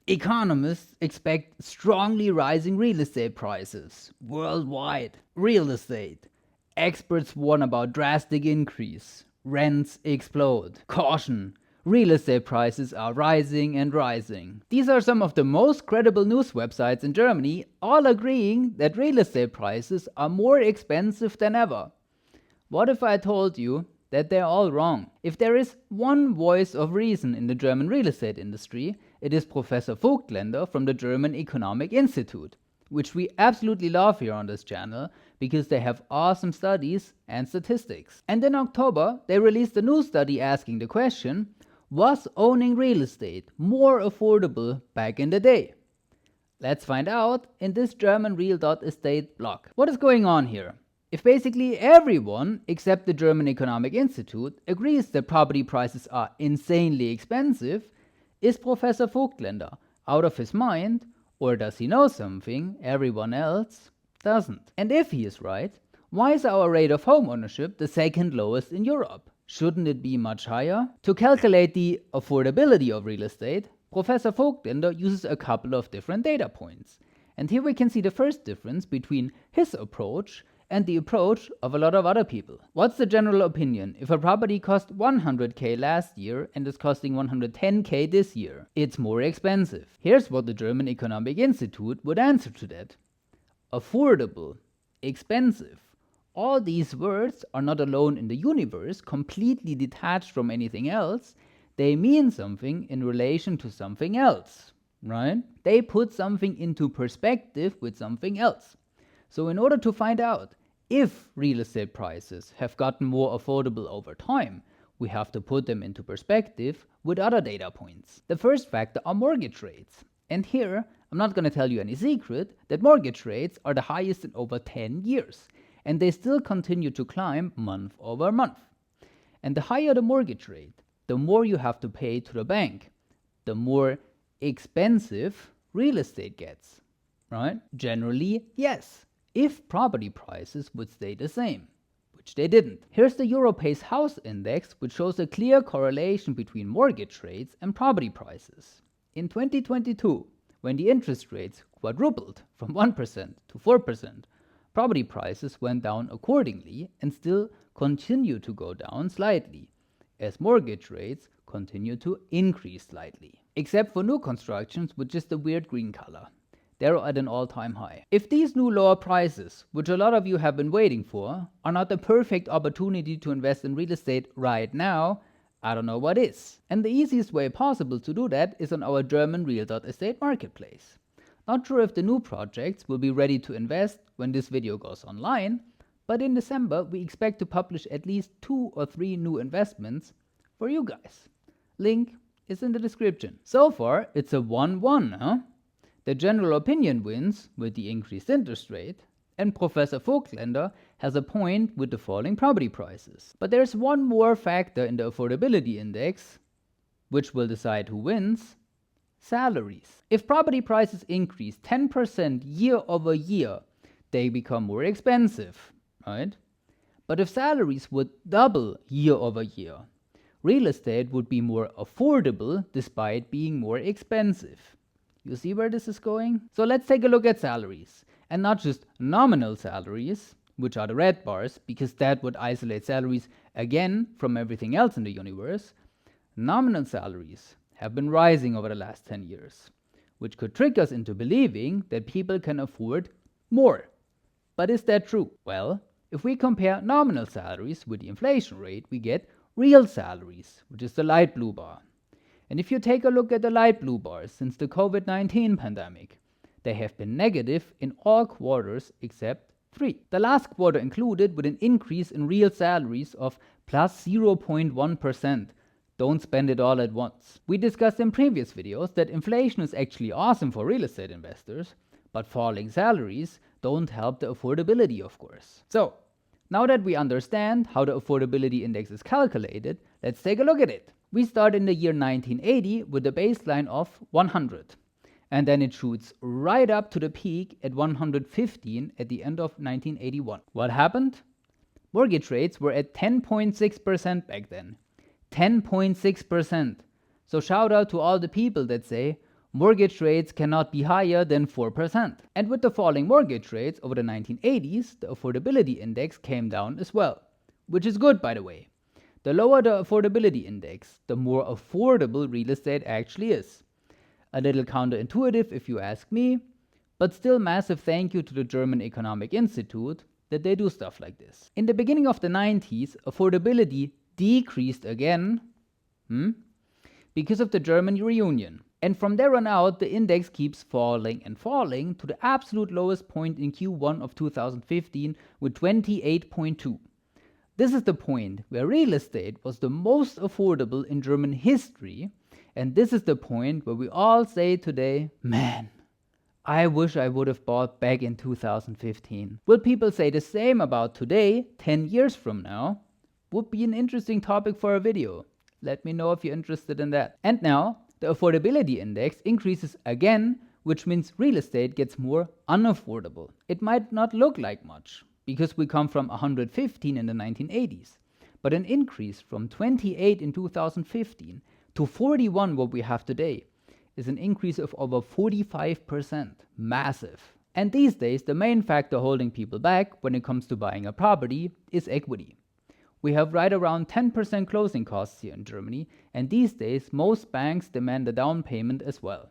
Economists expect strongly rising real estate prices worldwide. Real estate. Experts warn about drastic increase. Rents explode. Caution. Real estate prices are rising and rising. These are some of the most credible news websites in Germany, all agreeing that real estate prices are more expensive than ever. What if I told you that they're all wrong? If there is one voice of reason in the German real estate industry, it is Professor Voigtländer from the German Economic Institute, which we absolutely love here on this channel because they have awesome studies and statistics. And in October, they released a new study asking the question, was owning real estate more affordable back in the day? Let's find out in this GermanReal.Estate blog. What is going on here? If basically everyone except the German Economic Institute agrees that property prices are insanely expensive, is Professor Voigtländer out of his mind, or does he know something everyone else doesn't? And if he is right, why is our rate of home ownership the second lowest in Europe? Shouldn't it be much higher? To calculate the affordability of real estate, Professor Voigtländer uses a couple of different data points. And here we can see the first difference between his approach and the approach of a lot of other people. What's the general opinion if a property cost 100k last year and is costing 110k this year? It's more expensive. Here's what the German Economic Institute would answer to that. Affordable, expensive. All these words are not alone in the universe, completely detached from anything else. They mean something in relation to something else, right? They put something into perspective with something else. So in order to find out if real estate prices have gotten more affordable over time, we have to put them into perspective with other data points. The first factor are mortgage rates. And here, I'm not going to tell you any secret that mortgage rates are the highest in over 10 years. And they still continue to climb month over month. And the higher the mortgage rate, the more you have to pay to the bank, the more expensive real estate gets, right? Generally, yes, if property prices would stay the same, which they didn't. Here's the Europace House Index, which shows a clear correlation between mortgage rates and property prices. In 2022, when the interest rates quadrupled from 1% to 4%, property prices went down accordingly and still continue to go down slightly, as mortgage rates continue to increase slightly. Except for new constructions with just a weird green color. They're at an all-time high. If these new lower prices, which a lot of you have been waiting for, are not the perfect opportunity to invest in real estate right now, I don't know what is. And the easiest way possible to do that is on our GermanReal.Estate marketplace. Not sure if the new projects will be ready to invest when this video goes online, but in December we expect to publish at least 2 or 3 new investments for you guys. Link is in the description. So far, it's a 1-1, huh? The general opinion wins with the increased interest rate, and Professor Voigtländer has a point with the falling property prices. But there's one more factor in the affordability index, which will decide who wins: salaries. If property prices increase 10% year over year, they become more expensive, right? But if salaries would double year over year, real estate would be more affordable despite being more expensive. You see where this is going? So let's take a look at salaries, and not just nominal salaries, which are the red bars, because that would isolate salaries again from everything else in the universe. Nominal salaries have been rising over the last 10 years, which could trick us into believing that people can afford more. But is that true? Well, if we compare nominal salaries with the inflation rate, we get real salaries, which is the light blue bar. And if you take a look at the light blue bars since the COVID-19 pandemic, they have been negative in all quarters except 3. The last quarter included with an increase in real salaries of plus 0.1%. Don't spend it all at once. We discussed in previous videos that inflation is actually awesome for real estate investors, but falling salaries don't help the affordability, of course. So, now that we understand how the affordability index is calculated, let's take a look at it. We start in the year 1980 with a baseline of 100, and then it shoots right up to the peak at 115 at the end of 1981. What happened? Mortgage rates were at 10.6% back then. 10.6%. So shout out to all the people that say Mortgage rates cannot be higher than 4%. And with the falling mortgage rates over the 1980s, the affordability index came down as well, which is good, by the way. The lower the affordability index, the more affordable real estate actually is. A little counterintuitive if you ask me, but still massive thank you to the German Economic Institute that they do stuff like this. In the beginning of the 90s, affordability decreased again because of the German reunion. And from there on out, the index keeps falling and falling to the absolute lowest point in Q1 of 2015 with 28.2. This is the point where real estate was the most affordable in German history, and this is the point where we all say today, man, I wish I would have bought back in 2015. Will people say the same about today, 10 years from now? Would be an interesting topic for a video. Let me know if you're interested in that. And now, the affordability index increases again, which means real estate gets more unaffordable. It might not look like much, because we come from 115 in the 1980s, but an increase from 28 in 2015 to 41 what we have today is an increase of over 45%. Massive. And these days, the main factor holding people back when it comes to buying a property is equity. We have right around 10% closing costs here in Germany, and these days most banks demand a down payment as well,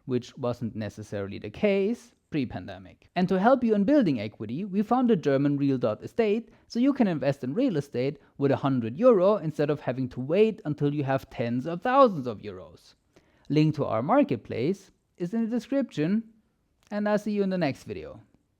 which wasn't necessarily the case pre-pandemic. And to help you in building equity, we founded GermanReal.Estate so you can invest in real estate with €100 instead of having to wait until you have tens of thousands of euros. Link to our marketplace is in the description, and I'll see you in the next video.